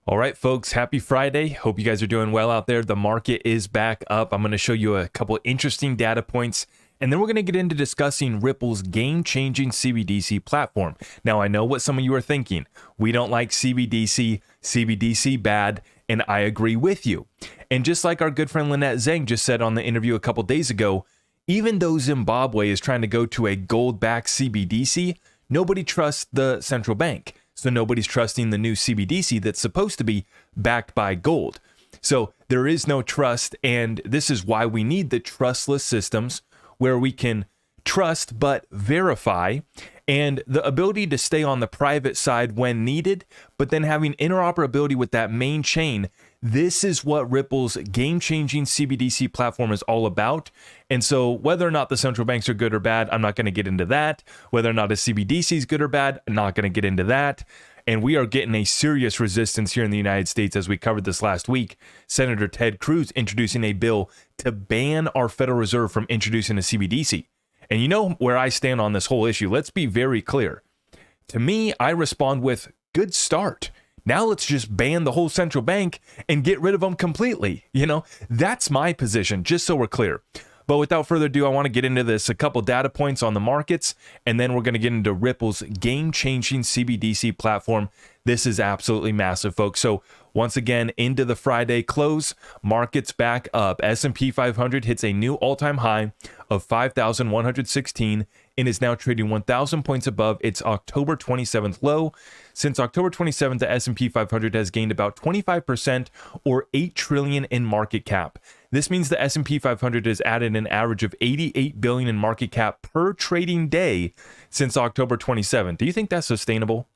All right, folks, happy Friday. Hope you guys are doing well out there. The market is back up. I'm going to show you a couple interesting data points, and then we're going to get into discussing Ripple's game-changing CBDC platform. Now, I know what some of you are thinking. We don't like CBDC, CBDC bad, and I agree with you. And just like our good friend Lynette Zhang just said on the interview a couple days ago, even though Zimbabwe is trying to go to a gold-backed CBDC, nobody trusts the central bank. So nobody's trusting the new CBDC that's supposed to be backed by gold. So there is no trust, and this is why we need the trustless systems where we can trust but verify, and the ability to stay on the private side when needed, but then having interoperability with that main chain. This is what Ripple's game-changing CBDC platform is all about. And so whether or not the central banks are good or bad, I'm not going to get into that. Whether or not a CBDC is good or bad, I'm not going to get into that. And we are getting a serious resistance here in the United States, as we covered this last week. Senator Ted Cruz introducing a bill to ban our Federal Reserve from introducing a CBDC. And you know where I stand on this whole issue. Let's be very clear. To me, I respond with good start. Now let's just ban the whole central bank and get rid of them completely. You know, that's my position, just so we're clear. But without further ado, I want to get into this, a couple data points on the markets, and then we're going to get into Ripple's game-changing CBDC platform. This is absolutely massive, folks. So once again, into the Friday close, markets back up. S&P 500 hits a new all-time high of 5,116 and is now trading 1,000 points above its October 27th low. Since October 27th, the S&P 500 has gained about 25% or $8 trillion in market cap. This means the S&P 500 has added an average of $88 billion in market cap per trading day since October 27th. Do you think that's sustainable?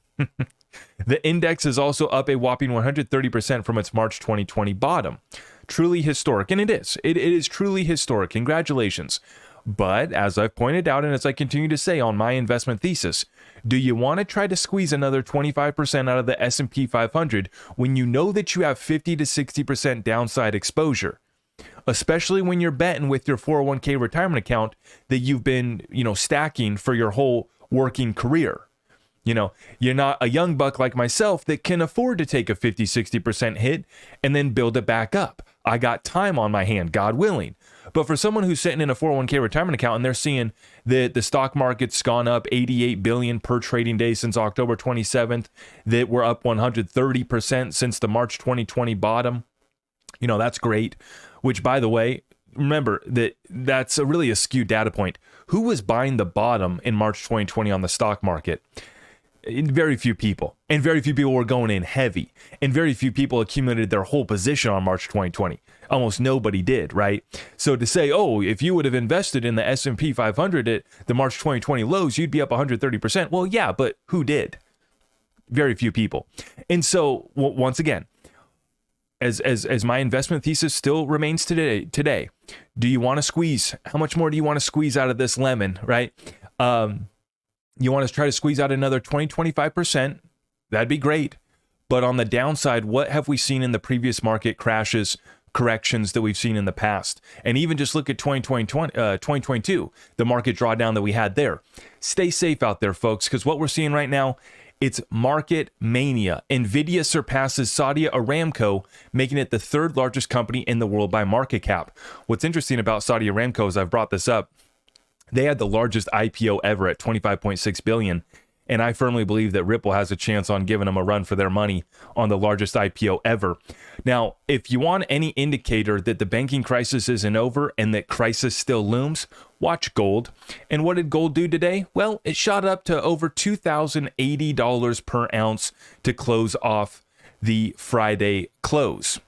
The index is also up a whopping 130% from its March 2020 bottom. Truly historic, and it is. It is truly historic. Congratulations. But as I've pointed out, and as I continue to say on my investment thesis, do you want to try to squeeze another 25% out of the S&P 500 when you know that you have 50 to 60% downside exposure? Especially when you're betting with your 401k retirement account that you've been, stacking for your whole working career. You're not a young buck like myself that can afford to take a 50, 60% hit and then build it back up. I got time on my hand, God willing. But for someone who's sitting in a 401k retirement account and they're seeing that the stock market's gone up 88 billion per trading day since October 27th, that we're up 130% since the March 2020 bottom, that's great. Which, by the way, remember that's really a skewed data point. Who was buying the bottom in March 2020 on the stock market? Very few people. And very few people were going in heavy. And very few people accumulated their whole position on March 2020. Almost nobody did, right? So to say, if you would have invested in the S&P 500 at the March 2020 lows, you'd be up 130%. Well, yeah, but who did? Very few people. And so, once again, as my investment thesis still remains today, do you want to squeeze? How much more do you want to squeeze out of this lemon, right? You want to try to squeeze out another 20-25%. That'd be great. But on the downside, what have we seen in the previous market crashes, corrections that we've seen in the past? And even just look at 2022, the market drawdown that we had there. Stay safe out there, folks, because what we're seeing right now, it's market mania. Nvidia surpasses Saudi Aramco, making it the third largest company in the world by market cap. What's interesting about Saudi Aramco is I've brought this up. They had the largest IPO ever at $25.6 billion. And I firmly believe that Ripple has a chance on giving them a run for their money on the largest IPO ever. Now, if you want any indicator that the banking crisis isn't over and that crisis still looms, watch gold. And what did gold do today? Well, it shot up to over $2,080 per ounce to close off the Friday close.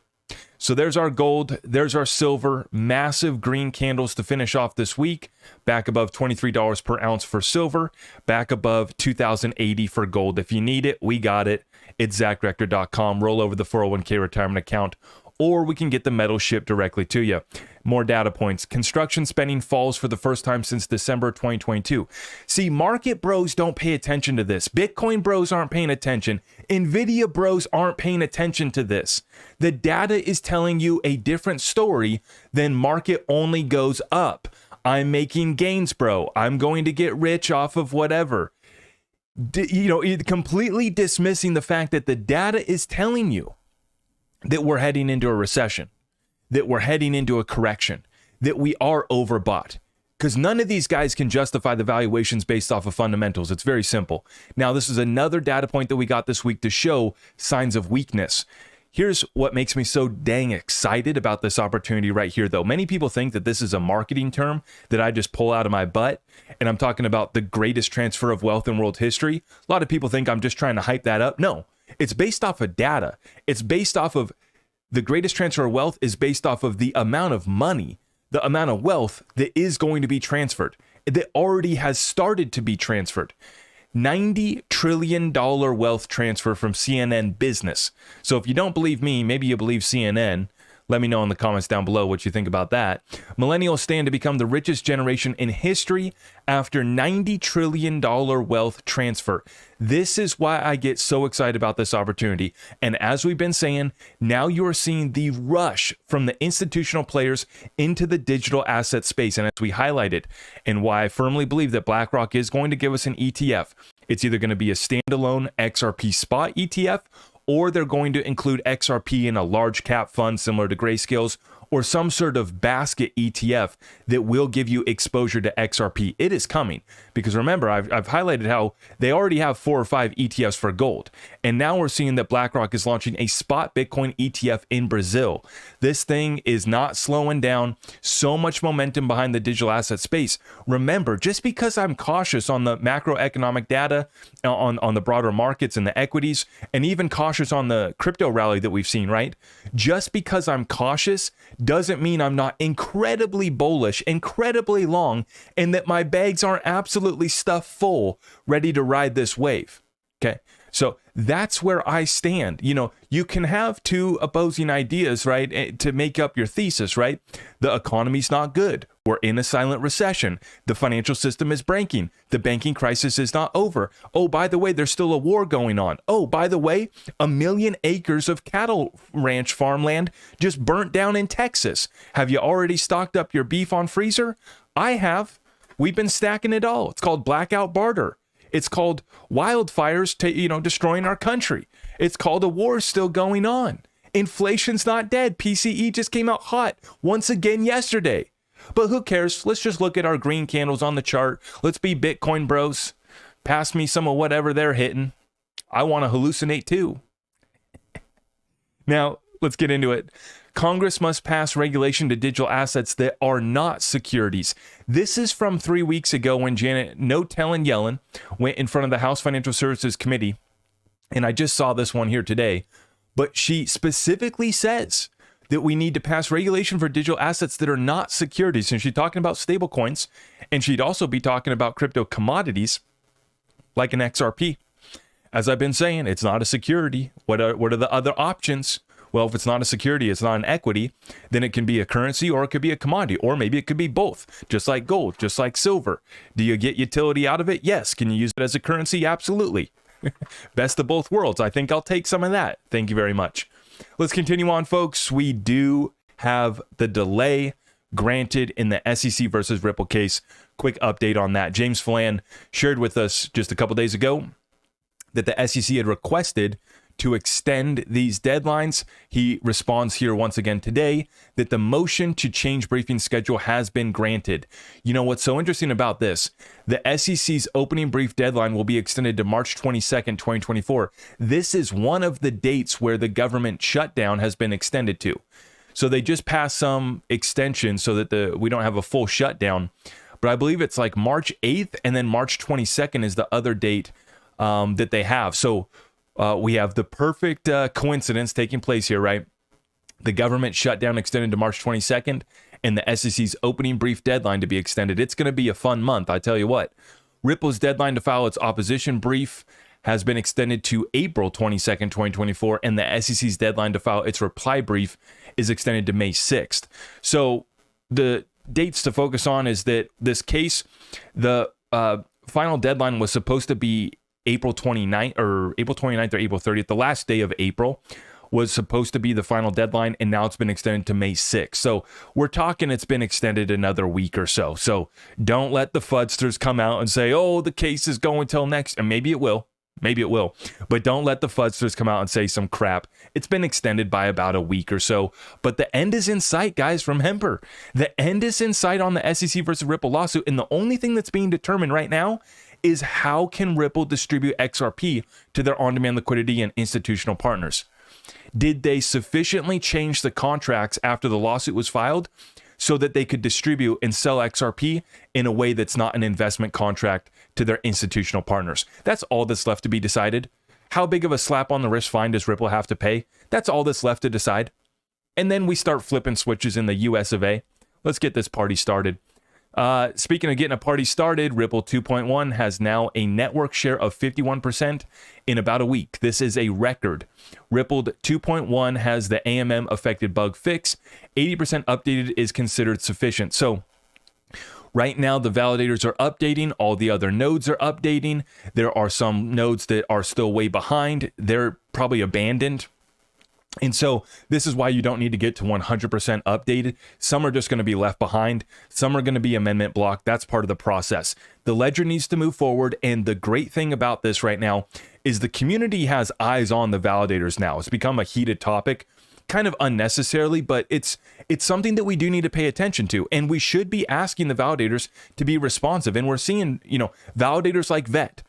So there's our gold, there's our silver, massive green candles to finish off this week, back above $23 per ounce for silver, back above $2,080 for gold. If you need it, we got it. It's ZachRector.com. Roll over the 401k retirement account, or we can get the metal shipped directly to you. More data points. Construction spending falls for the first time since December 2022. See, market bros don't pay attention to this. Bitcoin bros aren't paying attention. Nvidia bros aren't paying attention to this. The data is telling you a different story than market only goes up. I'm making gains, bro. I'm going to get rich off of whatever. Completely dismissing the fact that the data is telling you that we're heading into a recession, that we're heading into a correction, that we are overbought. Because none of these guys can justify the valuations based off of fundamentals. It's very simple. Now, this is another data point that we got this week to show signs of weakness. Here's what makes me so dang excited about this opportunity right here, though. Many people think that this is a marketing term that I just pull out of my butt, and I'm talking about the greatest transfer of wealth in world history. A lot of people think I'm just trying to hype that up. No, it's based off of data. It's based off of the greatest transfer of wealth is based off of the amount of money, the amount of wealth that is going to be transferred, that already has started to be transferred. $90 trillion wealth transfer from CNN Business. So if you don't believe me, maybe you believe CNN. Let me know in the comments down below what you think about that. Millennials stand to become the richest generation in history after $90 trillion wealth transfer. This is why I get so excited about this opportunity. And as we've been saying, now you are seeing the rush from the institutional players into the digital asset space. And as we highlighted, and why I firmly believe that BlackRock is going to give us an ETF, it's either going to be a standalone XRP spot ETF, or they're going to include XRP in a large cap fund similar to Grayscale's, or some sort of basket ETF that will give you exposure to XRP. It is coming, because remember, I've highlighted how they already have 4 or 5 ETFs for gold. And now we're seeing that BlackRock is launching a spot Bitcoin ETF in Brazil. This thing is not slowing down. So much momentum behind the digital asset space. Remember, just because I'm cautious on the macroeconomic data, on the broader markets and the equities, and even cautious on the crypto rally that we've seen, right? Just because I'm cautious doesn't mean I'm not incredibly bullish, incredibly long, and that my bags aren't absolutely stuffed full, ready to ride this wave. Okay. So that's where I stand. You know, you can have two opposing ideas, right, to make up your thesis, right? The economy's not good. We're in a silent recession. The financial system is breaking. The banking crisis is not over. Oh, by the way, there's still a war going on. Oh, by the way, 1 million acres of cattle ranch farmland just burnt down in Texas. Have you already stocked up your beef on freezer? I have. We've been stacking it all. It's called blackout barter. It's called wildfires, destroying our country. It's called a war still going on. Inflation's not dead. PCE just came out hot once again yesterday. But who cares? Let's just look at our green candles on the chart. Let's be Bitcoin bros. Pass me some of whatever they're hitting. I want to hallucinate too. Now, let's get into it. Congress must pass regulation to digital assets that are not securities. This is from 3 weeks ago when Janet Yellen went in front of the House Financial Services Committee. And I just saw this one here today. But she specifically says that we need to pass regulation for digital assets that are not securities. And she's talking about stable coins. And she'd also be talking about crypto commodities like an XRP. As I've been saying, it's not a security. What are the other options? Well, if it's not a security, it's not an equity, then it can be a currency or it could be a commodity, or maybe it could be both, just like gold, just like silver. Do you get utility out of it? Yes. Can you use it as a currency? Absolutely. Best of both worlds. I think I'll take some of that. Thank you very much. Let's continue on, folks. We do have the delay granted in the SEC versus Ripple case. Quick update on that. James Phelan shared with us just a couple days ago that the SEC had requested to extend these deadlines. He responds here once again today that the motion to change briefing schedule has been granted. You know what's so interesting about this? The SEC's opening brief deadline will be extended to March 22nd, 2024. This is one of the dates where the government shutdown has been extended to. So they just passed some extension so that we don't have a full shutdown. But I believe it's like March 8th and then March 22nd is the other date that they have. So we have the perfect coincidence taking place here, right? The government shutdown extended to March 22nd and the SEC's opening brief deadline to be extended. It's going to be a fun month, I tell you what. Ripple's deadline to file its opposition brief has been extended to April 22nd, 2024, and the SEC's deadline to file its reply brief is extended to May 6th. So the dates to focus on is that this case, the final deadline was supposed to be April 29th or April 30th, the last day of April was supposed to be the final deadline, and now it's been extended to May 6th. So we're talking it's been extended another week or so. So don't let the FUDsters come out and say, oh, the case is going till next, and maybe it will. Maybe it will. But we're talking it's been extended another week or so. So don't let the FUDsters come out and say, oh, the case is going till next, and maybe it will. Maybe it will. But we're talking it's been extended another week or so. So don't let the FUDsters come out and say, oh, the case is going till next, and maybe it will. Maybe it will, but don't let the fuzzers come out and say some crap. It's been extended by about a week or so, but the end is in sight, guys. Remember, the end is in sight on the SEC versus Ripple lawsuit, and the only thing that's being determined right now is how can Ripple distribute XRP to their on-demand liquidity and institutional partners. Did they sufficiently change the contracts after the lawsuit was filed so that they could distribute and sell XRP in a way that's not an investment contract to their institutional partners? That's all that's left to be decided. How big of a slap on the wrist fine does Ripple have to pay? That's all that's left to decide. And then we start flipping switches in the US of A. Let's get this party started. Speaking of getting a party started, Ripple 2.1 has now a network share of 51% in about a week. This is a record. Ripple 2.1 has the AMM affected bug fix. 80% updated is considered sufficient. So right now, the validators are updating. All the other nodes are updating. There are some nodes that are still way behind. They're probably abandoned. And so this is why you don't need to get to 100% updated. Some are just going to be left behind. Some are going to be amendment blocked. That's part of the process. The ledger needs to move forward. And the great thing about this right now is the community has eyes on the validators now. It's become a heated topic, kind of unnecessarily, but it's something that we do need to pay attention to. And we should be asking the validators to be responsive. And we're seeing, validators like Vet,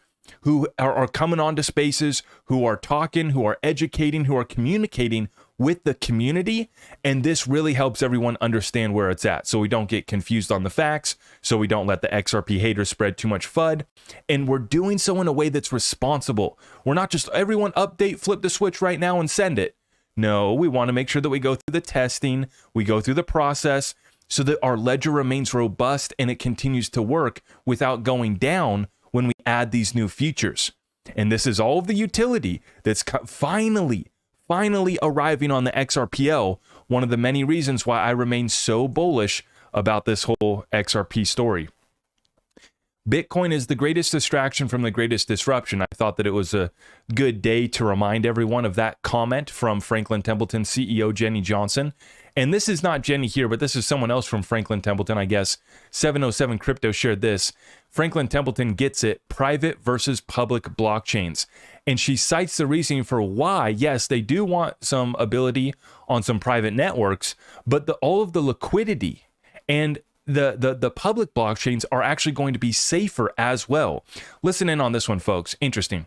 who are coming onto spaces, who are talking, who are educating, who are communicating with the community. And this really helps everyone understand where it's at, so we don't get confused on the facts, so we don't let the XRP haters spread too much FUD. And we're doing so in a way that's responsible. We're not just everyone update, flip the switch right now and send it. No, we want to make sure that we go through the testing, we go through the process, so that our ledger remains robust and it continues to work without going down when we add these new features. And this is all of the utility that's finally arriving on the XRPL. One of the many reasons why I remain so bullish about this whole XRP story. Bitcoin is the greatest distraction from the greatest disruption. I thought that it was a good day to remind everyone of that comment from Franklin Templeton CEO Jenny Johnson. And this is not Jenny here, but this is someone else from Franklin Templeton, I guess. 707 Crypto shared this. Franklin Templeton gets it, private versus public blockchains. And she cites the reasoning for why, yes, they do want some ability on some private networks, but all of the liquidity and the public blockchains are actually going to be safer as well. Listen in on this one, folks. Interesting.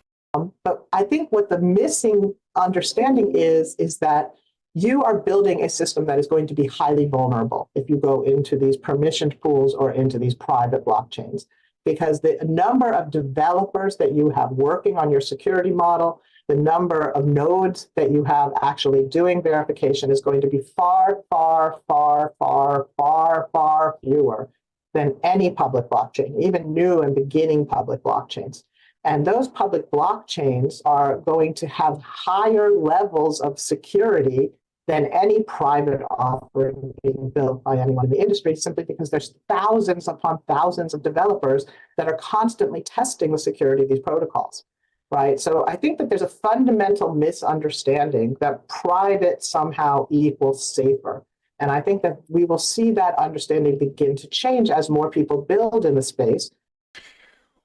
But I think what the missing understanding is that you are building a system that is going to be highly vulnerable if you go into these permissioned pools or into these private blockchains, because the number of developers that you have working on your security model, the number of nodes that you have actually doing verification is going to be far, far, far, far, far, far fewer than any public blockchain, even new and beginning public blockchains. And those public blockchains are going to have higher levels of security than any private offering being built by anyone in the industry, simply because there's thousands upon thousands of developers that are constantly testing the security of these protocols, right? So I think that there's a fundamental misunderstanding that private somehow equals safer. And I think that we will see that understanding begin to change as more people build in the space.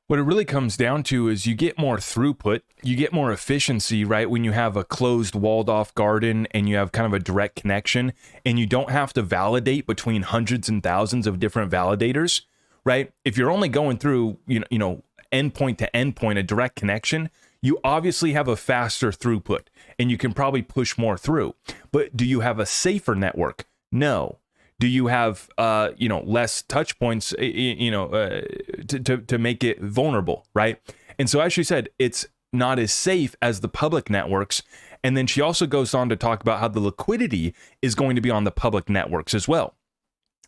What it really comes down to is you get more throughput, you get more efficiency, right? When you have a closed, walled off garden and you have kind of a direct connection and you don't have to validate between hundreds and thousands of different validators, right? If you're only going through, endpoint to endpoint, a direct connection, you obviously have a faster throughput and you can probably push more through. But do you have a safer network? No. Do you have, less touch points, to make it vulnerable, right? And so as she said, it's not as safe as the public networks. And then she also goes on to talk about how the liquidity is going to be on the public networks as well.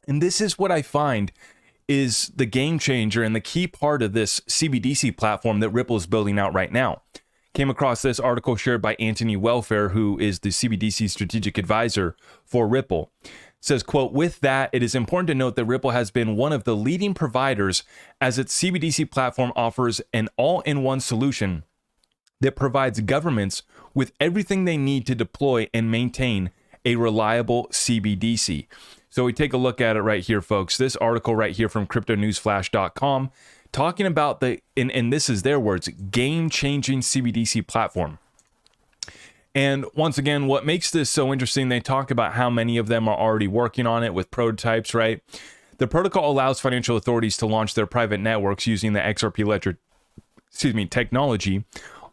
And this is what I find is the game changer and the key part of this CBDC platform that Ripple is building out right now. Came across this article shared by Anthony Welfare, who is the CBDC strategic advisor for Ripple. Says, quote, with that, it is important to note that Ripple has been one of the leading providers as its CBDC platform offers an all-in-one solution that provides governments with everything they need to deploy and maintain a reliable CBDC. So we take a look at it right here, folks. This article right here from cryptonewsflash.com talking about and this is their words, game-changing CBDC platform. And once again, what makes this so interesting, they talk about how many of them are already working on it with prototypes, right? The protocol allows financial authorities to launch their private networks using the XRP ledger, technology,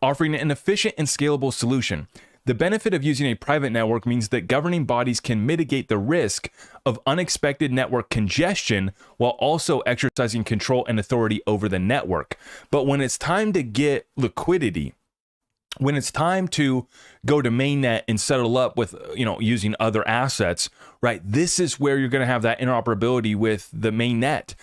offering an efficient and scalable solution. The benefit of using a private network means that governing bodies can mitigate the risk of unexpected network congestion while also exercising control and authority over the network. But when it's time to get liquidity, when it's time to go to mainnet and settle up with, using other assets, right? This is where you're going to have that interoperability with the mainnet.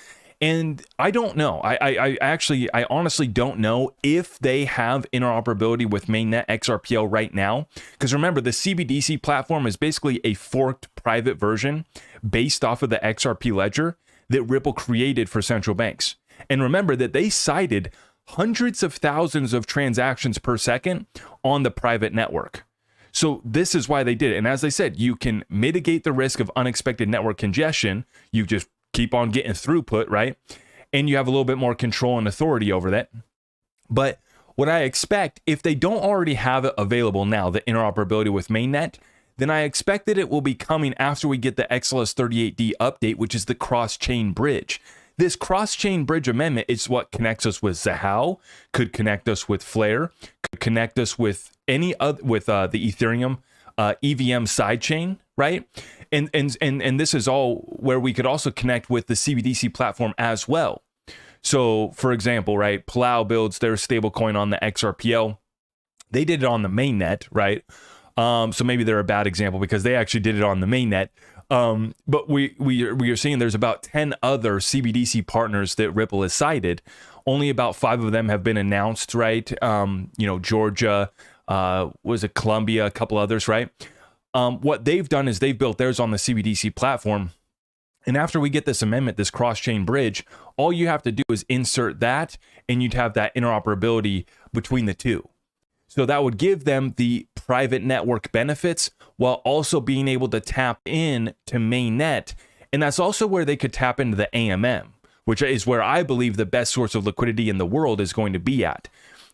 And I don't know. I honestly don't know if they have interoperability with mainnet XRPL right now. Because remember, the CBDC platform is basically a forked private version based off of the XRP ledger that Ripple created for central banks. And remember that they cited hundreds of thousands of transactions per second on the private network. So this is why they did it. And as I said, you can mitigate the risk of unexpected network congestion. You just keep on getting throughput, right? And you have a little bit more control and authority over that. But what I expect, if they don't already have it available now, the interoperability with mainnet, then I expect that it will be coming after we get the XLS38D update, which is the cross-chain bridge. This cross-chain bridge amendment is what connects us with Zahao, could connect us with Flare, could connect us with any other, with the Ethereum EVM sidechain, right? And this is all where we could also connect with the CBDC platform as well. So, for example, right, Palau builds their stablecoin on the XRPL. They did it on the mainnet, right? So maybe they're a bad example because they actually did it on the mainnet. But we are seeing there's about 10 other CBDC partners that Ripple has cited. Only about 5 of them have been announced, right? Georgia, was it Colombia, a couple others, right? What they've done is they've built theirs on the CBDC platform. And after we get this amendment, this cross-chain bridge, all you have to do is insert that and you'd have that interoperability between the two. So that would give them the private network benefits while also being able to tap in to mainnet. And that's also where they could tap into the AMM, which is where I believe the best source of liquidity in the world is going to be at,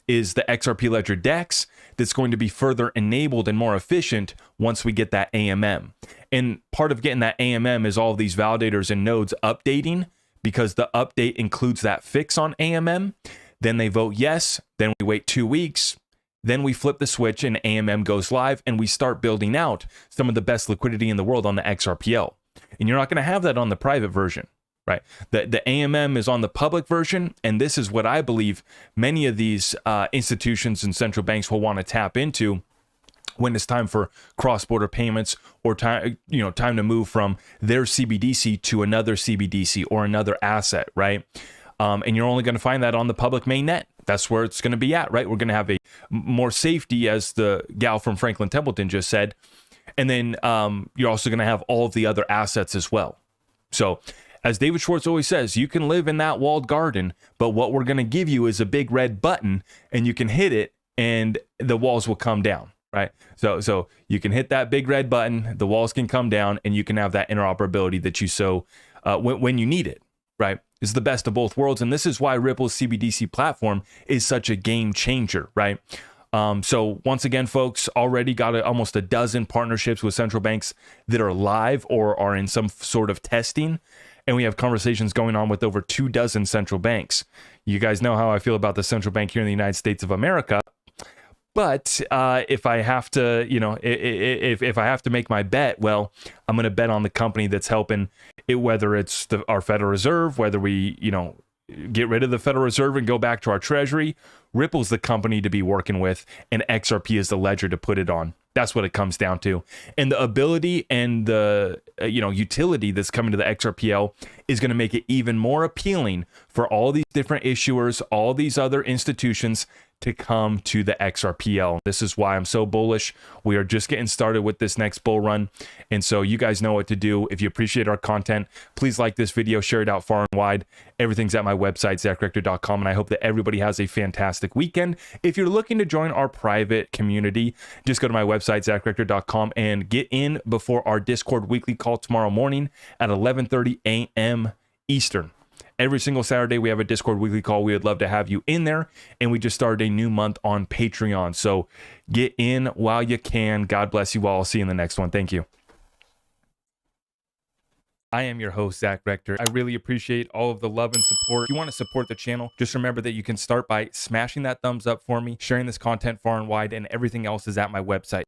is the XRP Ledger DEX that's going to be further enabled and more efficient once we get that AMM. And part of getting that AMM is all of these validators and nodes updating, because the update includes that fix on AMM. Then they vote yes, then we wait 2 weeks, then we flip the switch and AMM goes live and we start building out some of the best liquidity in the world on the XRPL. And you're not going to have that on the private version, right? The AMM is on the public version, and this is what I believe many of these institutions and central banks will want to tap into when it's time for cross-border payments or time to move from their CBDC to another CBDC or another asset, right? And you're only going to find that on the public mainnet. That's where it's going to be at, right? We're going to have a more safety, as the gal from Franklin Templeton just said. And then you're also going to have all of the other assets as well. So as David Schwartz always says, you can live in that walled garden, but what we're going to give you is a big red button, and you can hit it and the walls will come down, right? So you can hit that big red button, the walls can come down, and you can have that interoperability that you so when you need it, right? Is the best of both worlds. And this is why Ripple's CBDC platform is such a game changer, right? So once again, folks, already got almost a dozen partnerships with central banks that are live or are in some sort of testing. And we have conversations going on with over 24 central banks. You guys know how I feel about the central bank here in the United States of America. But if I have to, if I have to make my bet, well, I'm going to bet on the company that's helping it, whether it's our Federal Reserve, whether we, get rid of the Federal Reserve and go back to our Treasury. Ripple's the company to be working with, and XRP is the ledger to put it on. That's what it comes down to. And the ability and the utility that's coming to the XRPL is going to make it even more appealing for all these different issuers, all these other institutions to come to the XRPL. This is why I'm so bullish. We are just getting started with this next bull run. And so you guys know what to do. If you appreciate our content, please like this video, share it out far and wide. Everything's at my website, ZachRector.com. And I hope that everybody has a fantastic weekend. If you're looking to join our private community, just go to my website, ZachRector.com, and get in before our Discord weekly call tomorrow morning at 11:30 a.m. Eastern. Every single Saturday, we have a Discord weekly call. We would love to have you in there. And we just started a new month on Patreon. So get in while you can. God bless you all. I'll see you in the next one. Thank you. I am your host, Zach Rector. I really appreciate all of the love and support. If you want to support the channel, just remember that you can start by smashing that thumbs up for me, sharing this content far and wide, and everything else is at my website.